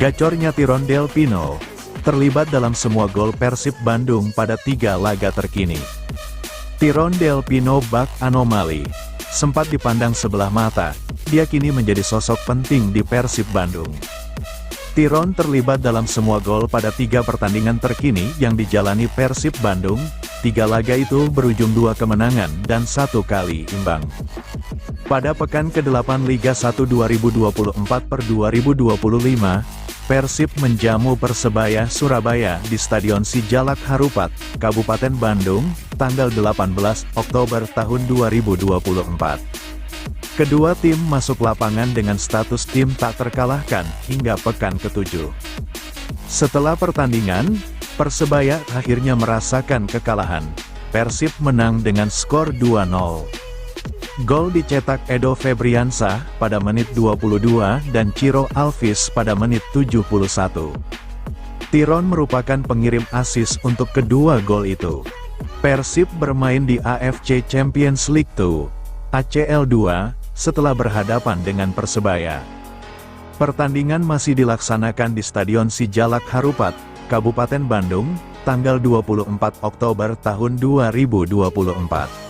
Gacornya Tyrone Del Pino terlibat dalam semua gol Persib Bandung pada 3 laga terkini. Tyrone Del Pino bak anomali, sempat dipandang sebelah mata, dia kini menjadi sosok penting di Persib Bandung. Tyrone terlibat dalam semua gol pada 3 pertandingan terkini yang dijalani Persib Bandung, 3 laga itu berujung 2 kemenangan dan 1 kali imbang. Pada pekan ke-8 Liga 1 2024/2025, Persib menjamu Persebaya Surabaya di Stadion Sijalak Harupat, Kabupaten Bandung, tanggal 18 Oktober tahun 2024. Kedua tim masuk lapangan dengan status tim tak terkalahkan hingga pekan ke-7. Setelah pertandingan, Persebaya akhirnya merasakan kekalahan. Persib menang dengan skor 2-0. Gol dicetak Edo Febriansah pada menit 22 dan Ciro Alvis pada menit 71. Tyrone merupakan pengirim assist untuk kedua gol itu. Persib bermain di AFC Champions League 2, ACL 2, setelah berhadapan dengan Persebaya. Pertandingan masih dilaksanakan di Stadion Sijalak Harupat, Kabupaten Bandung, tanggal 24 Oktober tahun 2024.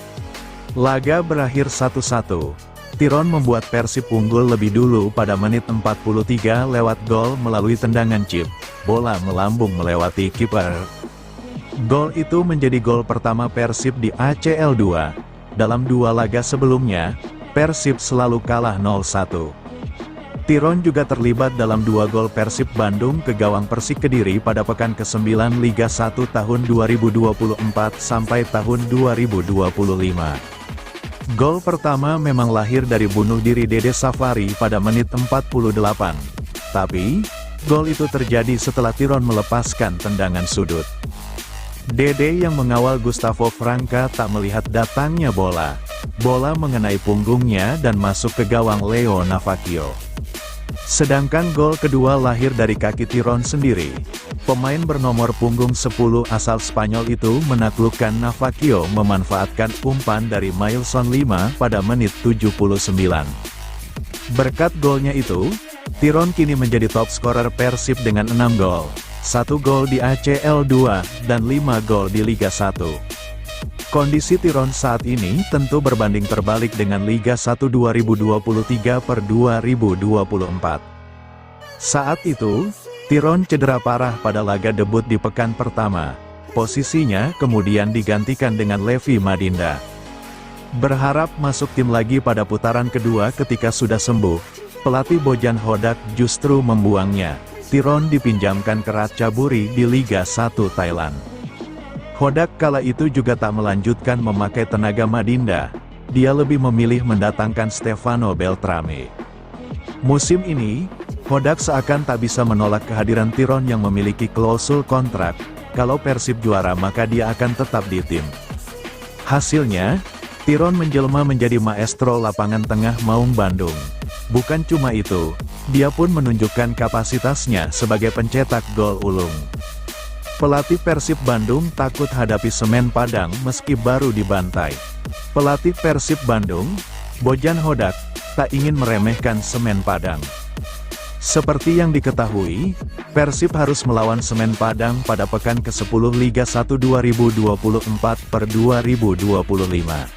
Laga berakhir 1-1. Tyrone membuat Persib unggul lebih dulu pada menit 43 lewat gol melalui tendangan chip. Bola melambung melewati kiper. Gol itu menjadi gol pertama Persib di ACL 2. Dalam 2 laga sebelumnya, Persib selalu kalah 0-1. Tyrone juga terlibat dalam 2 gol Persib Bandung ke gawang Persik Kediri pada pekan ke-9 Liga 1 tahun 2024 sampai tahun 2025. Gol pertama memang lahir dari bunuh diri Dede Safari pada menit 48. Tapi, gol itu terjadi setelah Tyrone melepaskan tendangan sudut. Dede yang mengawal Gustavo Franca tak melihat datangnya bola. Bola mengenai punggungnya dan masuk ke gawang Leo Navakio. Sedangkan gol kedua lahir dari kaki Tyrone sendiri. Pemain bernomor punggung 10 asal Spanyol itu menaklukkan Navakio memanfaatkan umpan dari Mailson 5 pada menit 79. Berkat golnya itu, Tyrone kini menjadi top scorer Persib dengan 6 gol, 1 gol di ACL 2, dan 5 gol di Liga 1. Kondisi Tyrone saat ini tentu berbanding terbalik dengan Liga 1 2023/2024. Saat itu, Tyrone cedera parah pada laga debut di pekan pertama. Posisinya kemudian digantikan dengan Levi Madinda. Berharap masuk tim lagi pada putaran kedua ketika sudah sembuh, pelatih Bojan Hodak justru membuangnya. Tyrone dipinjamkan ke Ratchaburi di Liga 1 Thailand. Hodak kala itu juga tak melanjutkan memakai tenaga Madinda. Dia lebih memilih mendatangkan Stefano Beltrame. Musim ini, Hodak seakan tak bisa menolak kehadiran Tyrone yang memiliki klausul kontrak. Kalau Persib juara maka dia akan tetap di tim. Hasilnya, Tyrone menjelma menjadi maestro lapangan tengah Maung Bandung. Bukan cuma itu, dia pun menunjukkan kapasitasnya sebagai pencetak gol ulung. Pelatih Persib Bandung takut hadapi Semen Padang meski baru dibantai. Pelatih Persib Bandung, Bojan Hodak, tak ingin meremehkan Semen Padang. Seperti yang diketahui, Persib harus melawan Semen Padang pada pekan ke-10 Liga 1 2024/2025.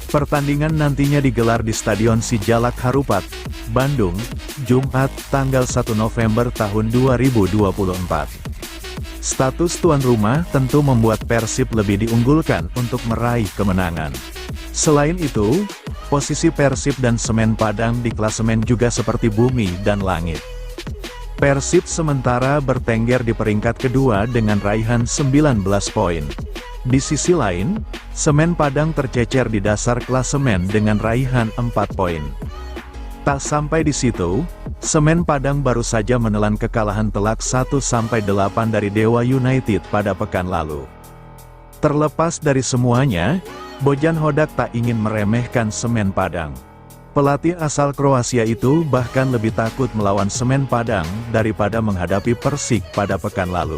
Pertandingan nantinya digelar di Stadion Sijalak Harupat, Bandung, Jumat, tanggal 1 November tahun 2024. Status tuan rumah tentu membuat Persib lebih diunggulkan untuk meraih kemenangan. Selain itu, posisi Persib dan Semen Padang di klasemen juga seperti bumi dan langit. Persib sementara bertengger di peringkat kedua dengan raihan 19 poin. Di sisi lain, Semen Padang tercecer di dasar klasemen dengan raihan 4 poin. Tak sampai di situ, Semen Padang baru saja menelan kekalahan telak 1-8 dari Dewa United pada pekan lalu. Terlepas dari semuanya, Bojan Hodak tak ingin meremehkan Semen Padang. Pelatih asal Kroasia itu bahkan lebih takut melawan Semen Padang daripada menghadapi Persik pada pekan lalu.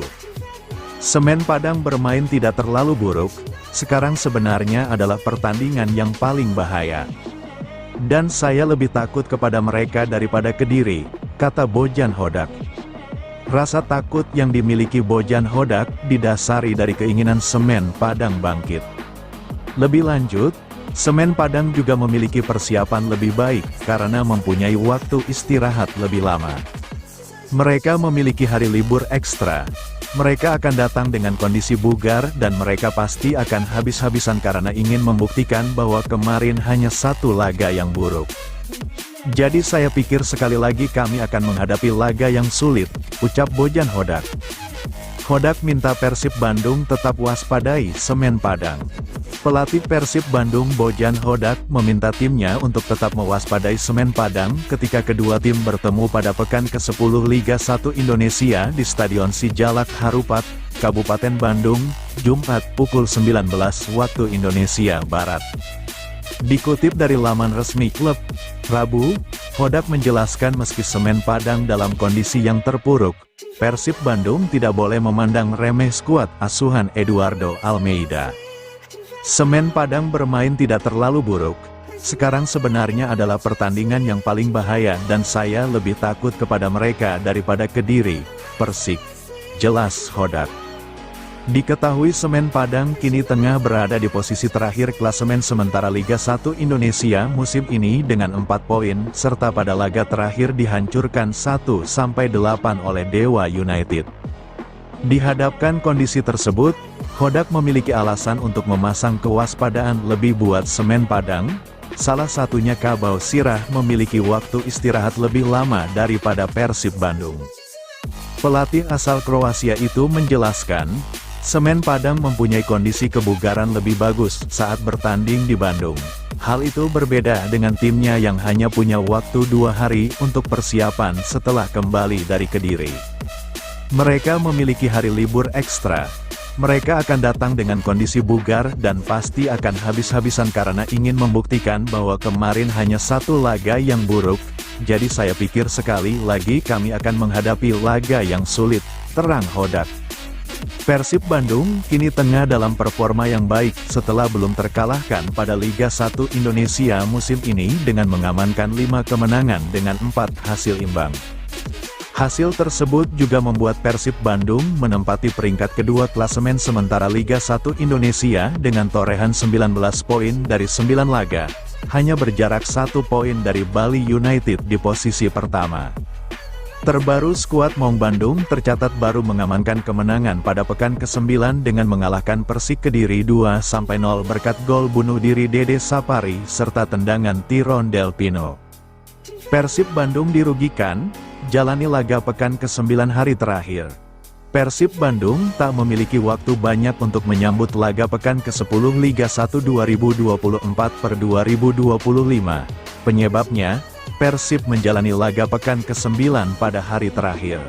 Semen Padang bermain tidak terlalu buruk, sekarang sebenarnya adalah pertandingan yang paling bahaya. Dan saya lebih takut kepada mereka daripada Kediri, kata Bojan Hodak. Rasa takut yang dimiliki Bojan Hodak didasari dari keinginan Semen Padang bangkit. Lebih lanjut, Semen Padang juga memiliki persiapan lebih baik karena mempunyai waktu istirahat lebih lama. Mereka memiliki hari libur ekstra. Mereka akan datang dengan kondisi bugar dan mereka pasti akan habis-habisan karena ingin membuktikan bahwa kemarin hanya satu laga yang buruk. Jadi saya pikir sekali lagi kami akan menghadapi laga yang sulit, ucap Bojan Hodak. Hodak minta Persib Bandung tetap waspadai Semen Padang. Pelatih Persib Bandung Bojan Hodak meminta timnya untuk tetap mewaspadai Semen Padang ketika kedua tim bertemu pada pekan ke-10 Liga 1 Indonesia di Stadion Sijalak Harupat, Kabupaten Bandung, Jumat pukul 19 waktu Indonesia Barat. Dikutip dari laman resmi klub, Rabu, Hodak menjelaskan meski Semen Padang dalam kondisi yang terpuruk, Persib Bandung tidak boleh memandang remeh skuad asuhan Eduardo Almeida. Semen Padang bermain tidak terlalu buruk, sekarang sebenarnya adalah pertandingan yang paling bahaya dan saya lebih takut kepada mereka daripada Kediri, Persik, jelas Hodak. Diketahui Semen Padang kini tengah berada di posisi terakhir klasemen sementara Liga 1 Indonesia musim ini dengan 4 poin, serta pada laga terakhir dihancurkan 1-8 oleh Dewa United. Dihadapkan kondisi tersebut, Hodak memiliki alasan untuk memasang kewaspadaan lebih buat Semen Padang, salah satunya Kabau Sirah memiliki waktu istirahat lebih lama daripada Persib Bandung. Pelatih asal Kroasia itu menjelaskan, Semen Padang mempunyai kondisi kebugaran lebih bagus saat bertanding di Bandung. Hal itu berbeda dengan timnya yang hanya punya waktu 2 hari untuk persiapan setelah kembali dari Kediri. Mereka memiliki hari libur ekstra. Mereka akan datang dengan kondisi bugar dan pasti akan habis-habisan karena ingin membuktikan bahwa kemarin hanya satu laga yang buruk, jadi saya pikir sekali lagi kami akan menghadapi laga yang sulit, terang Hodak. Persib Bandung kini tengah dalam performa yang baik setelah belum terkalahkan pada Liga 1 Indonesia musim ini dengan mengamankan 5 kemenangan dengan 4 hasil imbang. Hasil tersebut juga membuat Persib Bandung menempati peringkat kedua klasemen sementara Liga 1 Indonesia dengan torehan 19 poin dari 9 laga, hanya berjarak 1 poin dari Bali United di posisi pertama. Terbaru skuad Maung Bandung tercatat baru mengamankan kemenangan pada pekan ke-9 dengan mengalahkan Persik Kediri 2-0 berkat gol bunuh diri Dede Sapari serta tendangan Tiron Del Pino. Persib Bandung dirugikan, jalani laga pekan ke-9 hari terakhir. Persib Bandung tak memiliki waktu banyak untuk menyambut laga pekan ke-10 Liga 1 2024/2025. Penyebabnya, Persib menjalani laga pekan ke-9 pada hari terakhir.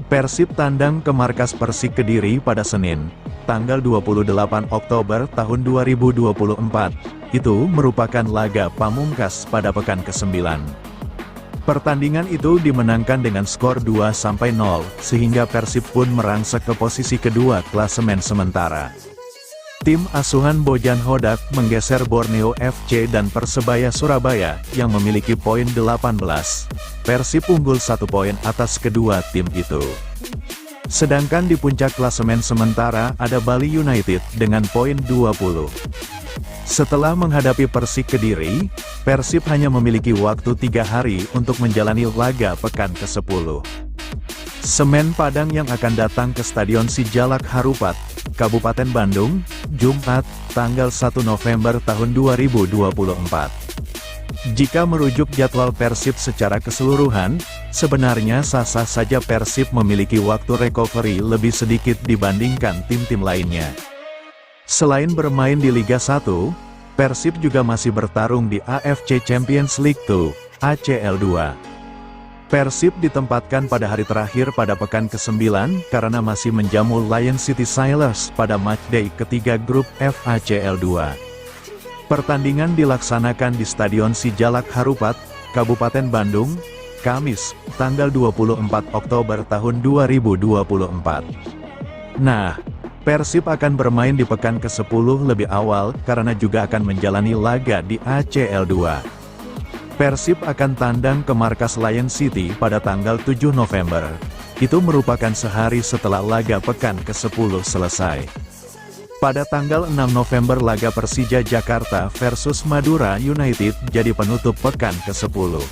Persib tandang ke markas Persik Kediri pada Senin, tanggal 28 Oktober tahun 2024. Itu merupakan laga pamungkas pada pekan ke-9. Pertandingan itu dimenangkan dengan skor 2-0, sehingga Persib pun merangsek ke posisi kedua klasemen sementara. Tim asuhan Bojan Hodak menggeser Borneo FC dan Persebaya Surabaya, yang memiliki poin 18. Persib unggul 1 poin atas kedua tim itu. Sedangkan di puncak klasemen sementara ada Bali United dengan poin 20. Setelah menghadapi Persik Kediri, Persib hanya memiliki waktu 3 hari untuk menjalani laga pekan ke-10. Semen Padang yang akan datang ke Stadion Sijalak Harupat, Kabupaten Bandung, Jumat, tanggal 1 November tahun 2024. Jika merujuk jadwal Persib secara keseluruhan, sebenarnya sah-sah saja Persib memiliki waktu recovery lebih sedikit dibandingkan tim-tim lainnya. Selain bermain di Liga 1, Persib juga masih bertarung di AFC Champions League 2, ACL 2. Persib ditempatkan pada hari terakhir pada pekan ke-9 karena masih menjamu Lion City Sailors pada matchday ketiga grup F ACL 2. Pertandingan dilaksanakan di Stadion Sijalak Harupat, Kabupaten Bandung, Kamis, tanggal 24 Oktober tahun 2024. Nah, Persib akan bermain di pekan ke-10 lebih awal karena juga akan menjalani laga di ACL 2. Persib akan tandang ke markas Lion City pada tanggal 7 November. Itu merupakan sehari setelah laga pekan ke-10 selesai. Pada tanggal 6 November laga Persija Jakarta versus Madura United jadi penutup pekan ke-10.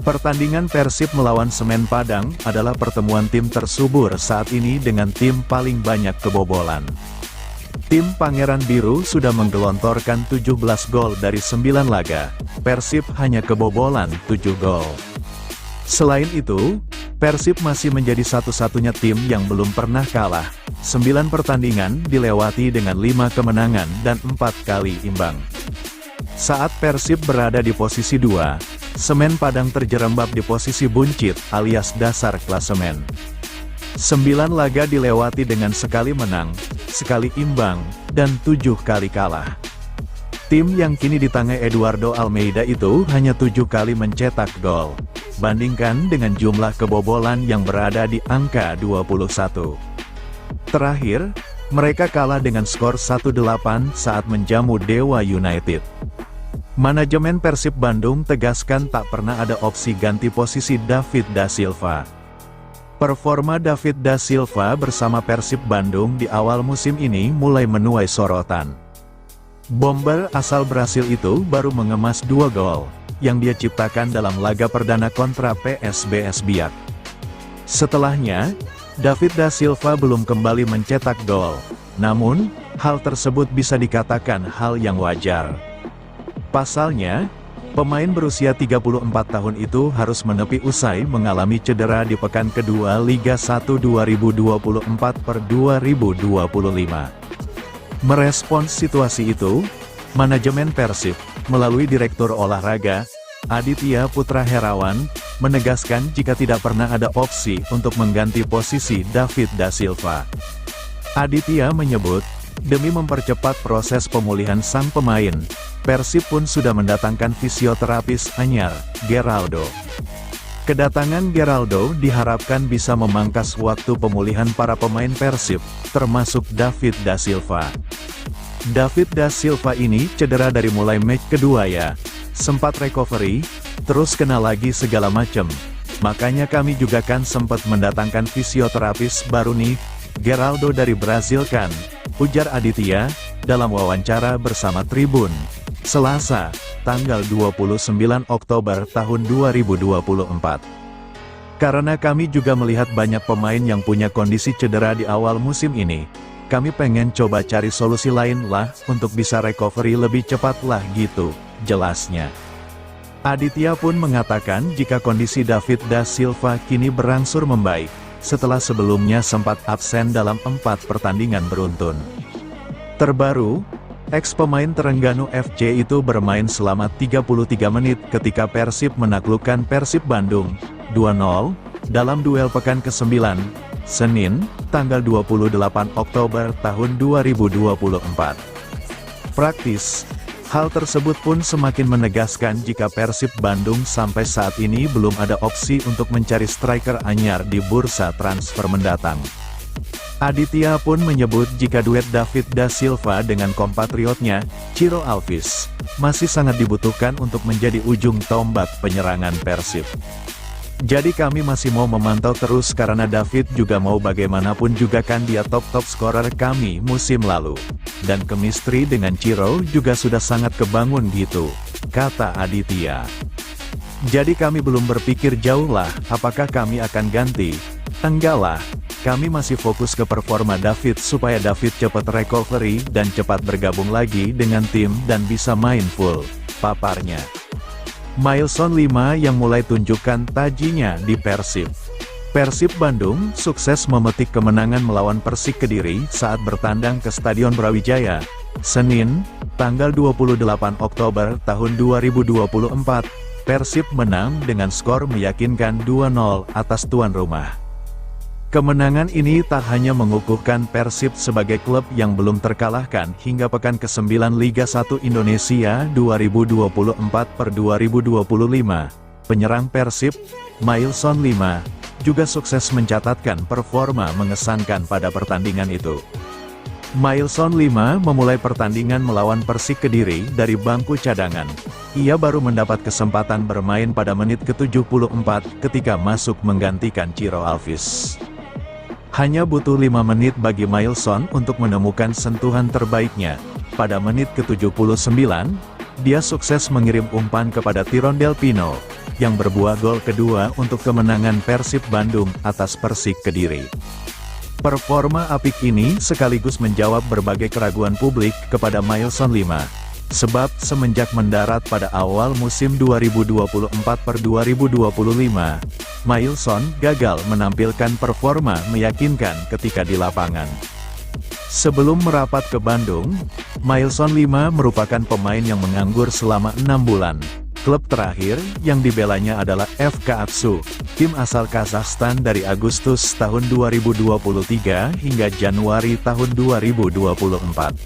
Pertandingan Persib melawan Semen Padang adalah pertemuan tim tersubur saat ini dengan tim paling banyak kebobolan. Tim Pangeran Biru sudah menggelontorkan 17 gol dari 9 laga, Persib hanya kebobolan 7 gol. Selain itu, Persib masih menjadi satu-satunya tim yang belum pernah kalah. 9 pertandingan dilewati dengan 5 kemenangan dan 4 kali imbang. Saat Persib berada di posisi 2, Semen Padang terjerembab di posisi buncit alias dasar klasemen. 9 laga dilewati dengan sekali menang, sekali imbang, dan 7 kali kalah. Tim yang kini ditangai Eduardo Almeida itu hanya 7 kali mencetak gol, bandingkan dengan jumlah kebobolan yang berada di angka 21. Terakhir, mereka kalah dengan skor 1-8 saat menjamu Dewa United. Manajemen Persib Bandung tegaskan tak pernah ada opsi ganti posisi David da Silva. Performa David da Silva bersama Persib Bandung di awal musim ini mulai menuai sorotan. Bomber asal Brasil itu baru mengemas 2 gol, yang dia ciptakan dalam laga perdana kontra PSBS Biak. Setelahnya, David da Silva belum kembali mencetak gol, namun, hal tersebut bisa dikatakan hal yang wajar. Pasalnya, pemain berusia 34 tahun itu harus menepi usai mengalami cedera di pekan kedua Liga 1 2024/2025. Merespons situasi itu, manajemen Persib, melalui Direktur Olahraga, Aditya Putra Herawan, menegaskan jika tidak pernah ada opsi untuk mengganti posisi David da Silva. Aditya menyebut, demi mempercepat proses pemulihan sang pemain, Persib pun sudah mendatangkan fisioterapis anyar, Geraldo. Kedatangan Geraldo diharapkan bisa memangkas waktu pemulihan para pemain Persib, termasuk David da Silva. David da Silva ini cedera dari mulai match kedua ya, sempat recovery, terus kena lagi segala macem. Makanya kami juga kan sempat mendatangkan fisioterapis baru nih, Geraldo dari Brazil kan, ujar Aditya, dalam wawancara bersama Tribun, Selasa, tanggal 29 Oktober tahun 2024. Karena kami juga melihat banyak pemain yang punya kondisi cedera di awal musim ini, kami pengen coba cari solusi lain lah untuk bisa recovery lebih cepat lah gitu, jelasnya. Aditya pun mengatakan jika kondisi David da Silva kini berangsur membaik, setelah sebelumnya sempat absen dalam 4 pertandingan beruntun. Terbaru, ex-pemain Terengganu FC itu bermain selama 33 menit ketika Persib menaklukkan Persib Bandung, 2-0, dalam duel pekan ke-9, Senin, tanggal 28 Oktober tahun 2024. Praktis, hal tersebut pun semakin menegaskan jika Persib Bandung sampai saat ini belum ada opsi untuk mencari striker anyar di bursa transfer mendatang. Aditya pun menyebut jika duet David da Silva dengan kompatriotnya, Ciro Alves, masih sangat dibutuhkan untuk menjadi ujung tombak penyerangan Persib. Jadi kami masih mau memantau terus karena David juga mau bagaimanapun juga kan dia top scorer kami musim lalu. Dan chemistry dengan Ciro juga sudah sangat kebangun gitu, kata Aditya. Jadi kami belum berpikir jauh lah apakah kami akan ganti. Enggak lah, kami masih fokus ke performa David supaya David cepat recovery dan cepat bergabung lagi dengan tim dan bisa main full, paparnya. Milestone 5 yang mulai tunjukkan tajinya di Persib. Persib Bandung sukses memetik kemenangan melawan Persik Kediri saat bertandang ke Stadion Brawijaya, Senin, tanggal 28 Oktober tahun 2024. Persib menang dengan skor meyakinkan 2-0 atas tuan rumah. Kemenangan ini tak hanya mengukuhkan Persib sebagai klub yang belum terkalahkan hingga pekan ke-9 Liga 1 Indonesia 2024/2025. Penyerang Persib, Mailson 5, juga sukses mencatatkan performa mengesankan pada pertandingan itu. Mailson 5 memulai pertandingan melawan Persik Kediri dari bangku cadangan. Ia baru mendapat kesempatan bermain pada menit ke-74 ketika masuk menggantikan Ciro Alvis. Hanya butuh 5 menit bagi Mailson untuk menemukan sentuhan terbaiknya. Pada menit ke-79, dia sukses mengirim umpan kepada Tirondel Pino, yang berbuah gol kedua untuk kemenangan Persib Bandung atas Persik Kediri. Performa apik ini sekaligus menjawab berbagai keraguan publik kepada Mailson 5. Sebab semenjak mendarat pada awal musim 2024/2025, Mailson gagal menampilkan performa meyakinkan ketika di lapangan. Sebelum merapat ke Bandung, Mailson 5 merupakan pemain yang menganggur selama 6 bulan. Klub terakhir yang dibelanya adalah FK Aksu, tim asal Kazakhstan dari Agustus tahun 2023 hingga Januari tahun 2024.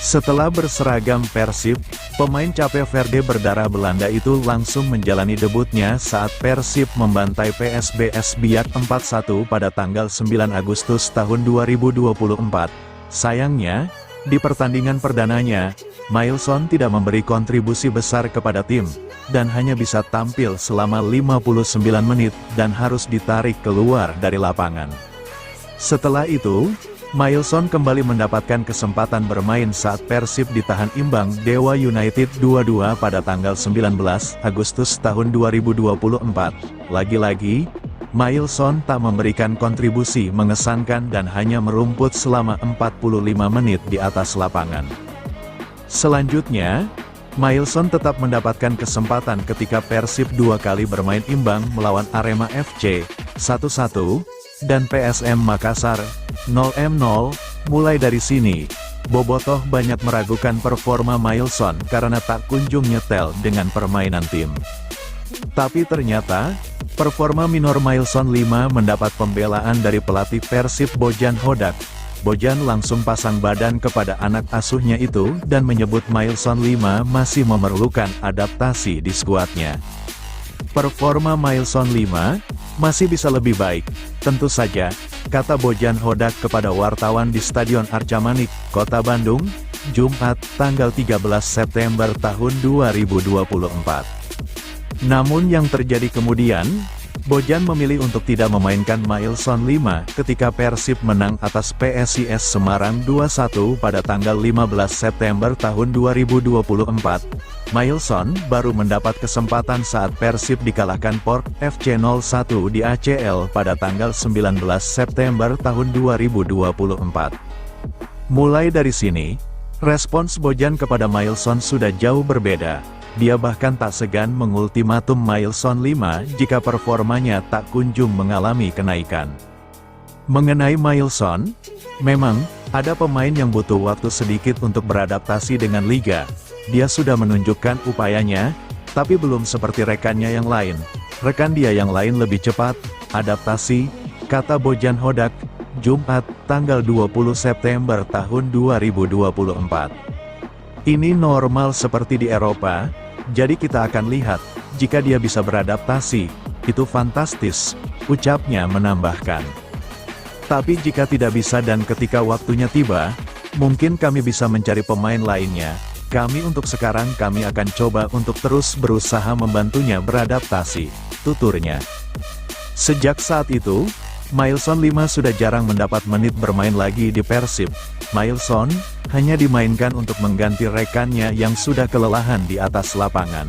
Setelah berseragam Persib, pemain Cape Verde berdarah Belanda itu langsung menjalani debutnya saat Persib membantai PSBS Biak 4-1 pada tanggal 9 Agustus tahun 2024. Sayangnya, di pertandingan perdananya, Mailson tidak memberi kontribusi besar kepada tim, dan hanya bisa tampil selama 59 menit dan harus ditarik keluar dari lapangan. Setelah itu, Mailson kembali mendapatkan kesempatan bermain saat Persib ditahan imbang Dewa United 2-2 pada tanggal 19 Agustus tahun 2024. Lagi-lagi, Mailson tak memberikan kontribusi mengesankan dan hanya merumput selama 45 menit di atas lapangan. Selanjutnya, Mailson tetap mendapatkan kesempatan ketika Persib 2 kali bermain imbang melawan Arema FC 1-1 dan PSM Makassar 0-0. Mulai dari sini, bobotoh banyak meragukan performa Mailson karena tak kunjung nyetel dengan permainan tim. Tapi ternyata, performa minor Mailson 5 mendapat pembelaan dari pelatih Persib Bojan Hodak. Bojan langsung pasang badan kepada anak asuhnya itu dan menyebut Mailson 5 masih memerlukan adaptasi di skuadnya. Performa Mailson 5 masih bisa lebih baik, tentu saja, kata Bojan Hodak kepada wartawan di Stadion Arca Manik, Kota Bandung, Jumat, tanggal 13 September tahun 2024. Namun yang terjadi kemudian, Bojan memilih untuk tidak memainkan Mailson 5 ketika Persib menang atas PSIS Semarang 2-1 pada tanggal 15 September tahun 2024. Mailson baru mendapat kesempatan saat Persib dikalahkan PORT FC 0-1 di ACL pada tanggal 19 September tahun 2024. Mulai dari sini, respons Bojan kepada Mailson sudah jauh berbeda. Dia bahkan tak segan mengultimatum Mailson 5 jika performanya tak kunjung mengalami kenaikan. Mengenai Mailson, memang, ada pemain yang butuh waktu sedikit untuk beradaptasi dengan liga. Dia sudah menunjukkan upayanya, tapi belum seperti rekannya yang lain. Rekan dia yang lain lebih cepat, adaptasi, kata Bojan Hodak, Jumat, tanggal 20 September tahun 2024. Ini normal seperti di Eropa, jadi kita akan lihat, jika dia bisa beradaptasi, itu fantastis, ucapnya menambahkan. Tapi jika tidak bisa dan ketika waktunya tiba, mungkin kami bisa mencari pemain lainnya. Kami untuk sekarang kami akan coba untuk terus berusaha membantunya beradaptasi, tuturnya. Sejak saat itu, Mailson 5 sudah jarang mendapat menit bermain lagi di Persib. Mailson hanya dimainkan untuk mengganti rekannya yang sudah kelelahan di atas lapangan.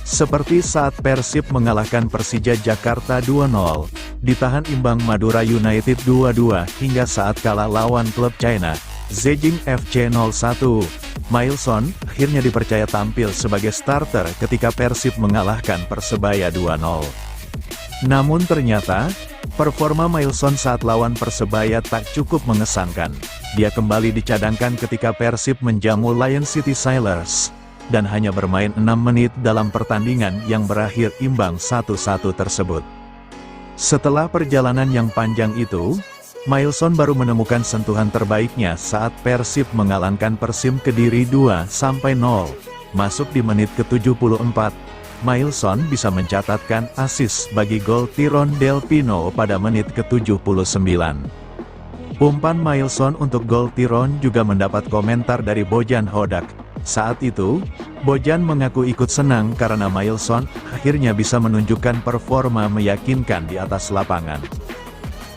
Seperti saat Persib mengalahkan Persija Jakarta 2-0, ditahan imbang Madura United 2-2 hingga saat kalah lawan klub China, Zhejiang FC 0-1. Mailson akhirnya dipercaya tampil sebagai starter ketika Persib mengalahkan Persebaya 2-0. Namun ternyata, performa Mailson saat lawan Persebaya tak cukup mengesankan. Dia kembali dicadangkan ketika Persib menjamu Lion City Sailors, dan hanya bermain 6 menit dalam pertandingan yang berakhir imbang 1-1 tersebut. Setelah perjalanan yang panjang itu, Mailson baru menemukan sentuhan terbaiknya saat Persib mengalahkan Persim Kediri 2-0. Masuk di menit ke-74, Mailson bisa mencatatkan assist bagi gol Tyrone Del Pino pada menit ke-79. Umpan Mailson untuk gol Tyrone juga mendapat komentar dari Bojan Hodak. Saat itu, Bojan mengaku ikut senang karena Mailson akhirnya bisa menunjukkan performa meyakinkan di atas lapangan.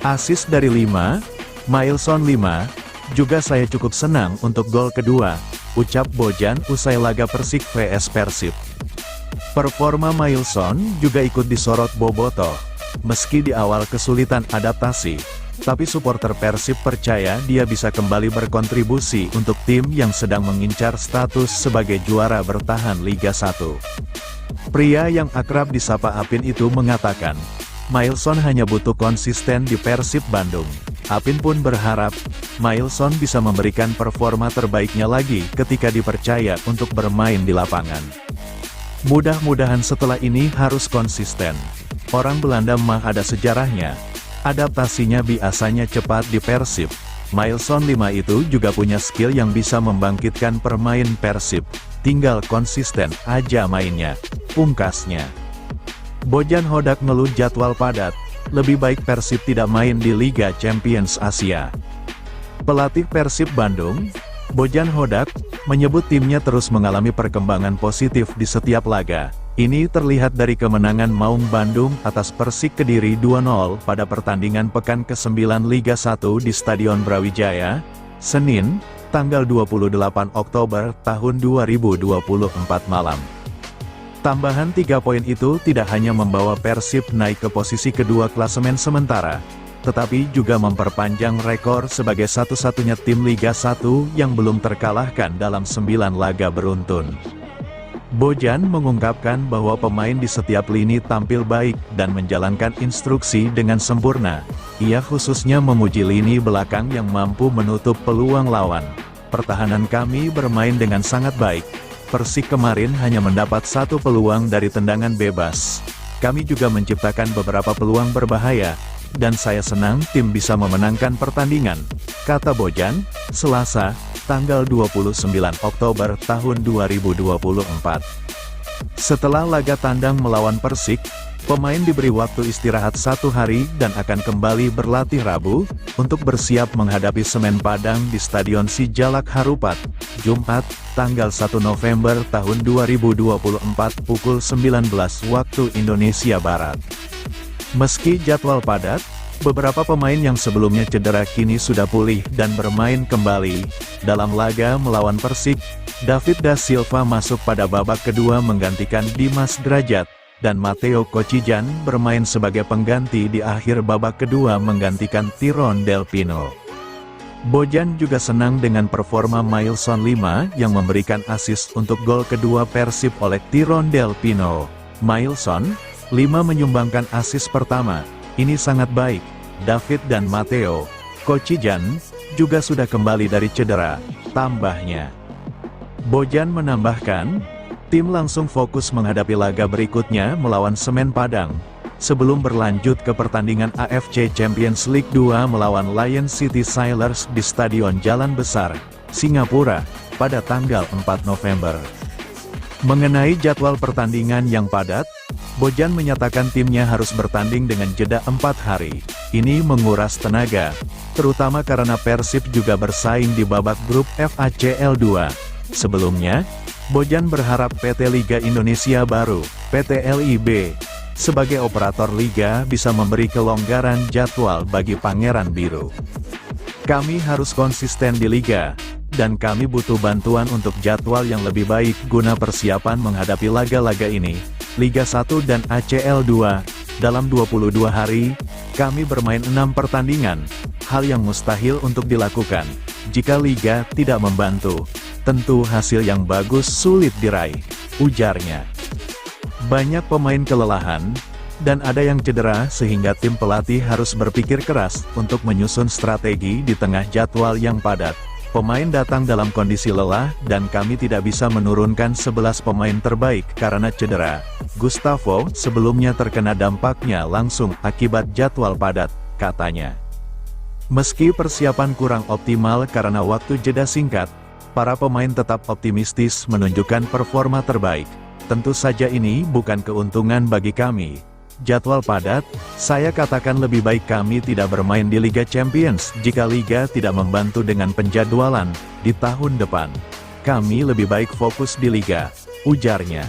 Assist dari 5, Mailson 5, juga saya cukup senang untuk gol kedua, ucap Bojan usai laga Persik vs Persib. Performa Mailson juga ikut disorot Bobotoh. Meski di awal kesulitan adaptasi, tapi supporter Persib percaya dia bisa kembali berkontribusi untuk tim yang sedang mengincar status sebagai juara bertahan Liga 1. Pria yang akrab disapa Apin itu mengatakan, Mailson hanya butuh konsisten di Persib Bandung. Apin pun berharap, Mailson bisa memberikan performa terbaiknya lagi ketika dipercaya untuk bermain di lapangan. Mudah-mudahan setelah ini harus konsisten. Orang Belanda mah ada sejarahnya. Adaptasinya biasanya cepat di Persib. Mailson 5 itu juga punya skill yang bisa membangkitkan permain Persib. Tinggal konsisten aja mainnya, pungkasnya. Bojan Hodak ngeluh jadwal padat. Lebih baik Persib tidak main di Liga Champions Asia. Pelatih Persib Bandung, Bojan Hodak, menyebut timnya terus mengalami perkembangan positif di setiap laga. Ini terlihat dari kemenangan Maung Bandung atas Persik Kediri 2-0 pada pertandingan pekan ke-9 Liga 1 di Stadion Brawijaya, Senin, tanggal 28 Oktober tahun 2024 malam. Tambahan 3 poin itu tidak hanya membawa Persib naik ke posisi kedua klasemen sementara, tetapi juga memperpanjang rekor sebagai satu-satunya tim Liga 1 yang belum terkalahkan dalam 9 laga beruntun. Bojan mengungkapkan bahwa pemain di setiap lini tampil baik dan menjalankan instruksi dengan sempurna. Ia khususnya memuji lini belakang yang mampu menutup peluang lawan. Pertahanan kami bermain dengan sangat baik. Persik kemarin hanya mendapat 1 peluang dari tendangan bebas. Kami juga menciptakan beberapa peluang berbahaya, dan saya senang tim bisa memenangkan pertandingan, kata Bojan, Selasa, tanggal 29 Oktober tahun 2024. Setelah laga tandang melawan Persik, pemain diberi waktu istirahat 1 hari dan akan kembali berlatih Rabu, untuk bersiap menghadapi Semen Padang di Stadion Sijalak Harupat, Jumat, tanggal 1 November tahun 2024 pukul 19 waktu Indonesia Barat. Meski jadwal padat, beberapa pemain yang sebelumnya cedera kini sudah pulih dan bermain kembali. Dalam laga melawan Persik, David da Silva masuk pada babak kedua menggantikan Dimas Drajat, dan Matteo Kocijan bermain sebagai pengganti di akhir babak kedua menggantikan Tyrone Del Pino. Bojan juga senang dengan performa Mailson 5 yang memberikan assist untuk gol kedua Persib oleh Tyrone Del Pino. Mailson 5 menyumbangkan assist pertama, ini sangat baik. David dan Matteo Kocijan juga sudah kembali dari cedera, tambahnya. Bojan menambahkan, tim langsung fokus menghadapi laga berikutnya melawan Semen Padang, sebelum berlanjut ke pertandingan AFC Champions League 2 melawan Lion City Sailors di Stadion Jalan Besar, Singapura, pada tanggal 4 November. Mengenai jadwal pertandingan yang padat, Bojan menyatakan timnya harus bertanding dengan jeda 4 hari. Ini menguras tenaga, terutama karena Persib juga bersaing di babak grup FACL 2. Sebelumnya, Bojan berharap PT Liga Indonesia Baru, PT LIB, sebagai operator liga bisa memberi kelonggaran jadwal bagi Pangeran Biru. Kami harus konsisten di liga, dan kami butuh bantuan untuk jadwal yang lebih baik guna persiapan menghadapi laga-laga ini. Liga 1 dan ACL 2, dalam 22 hari, kami bermain 6 pertandingan, hal yang mustahil untuk dilakukan. Jika liga tidak membantu, tentu hasil yang bagus sulit diraih, ujarnya. Banyak pemain kelelahan, Dan ada yang cedera sehingga tim pelatih harus berpikir keras untuk menyusun strategi di tengah jadwal yang padat. Pemain datang dalam kondisi lelah dan kami tidak bisa menurunkan 11 pemain terbaik karena cedera. Gustavo sebelumnya terkena dampaknya langsung akibat jadwal padat, katanya. Meski persiapan kurang optimal karena waktu jeda singkat, para pemain tetap optimistis menunjukkan performa terbaik. Tentu saja ini bukan keuntungan bagi kami. Jadwal padat, saya katakan lebih baik kami tidak bermain di Liga Champions jika Liga tidak membantu dengan penjadwalan di tahun depan. Kami lebih baik fokus di Liga, ujarnya.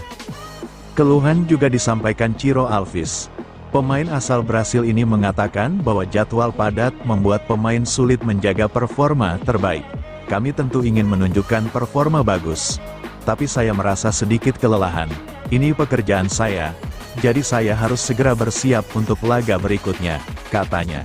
Keluhan juga disampaikan Ciro Alves. Pemain asal Brasil ini mengatakan bahwa jadwal padat membuat pemain sulit menjaga performa terbaik. Kami tentu ingin menunjukkan performa bagus, tapi saya merasa sedikit kelelahan. Ini pekerjaan saya. Jadi saya harus segera bersiap untuk laga berikutnya, katanya.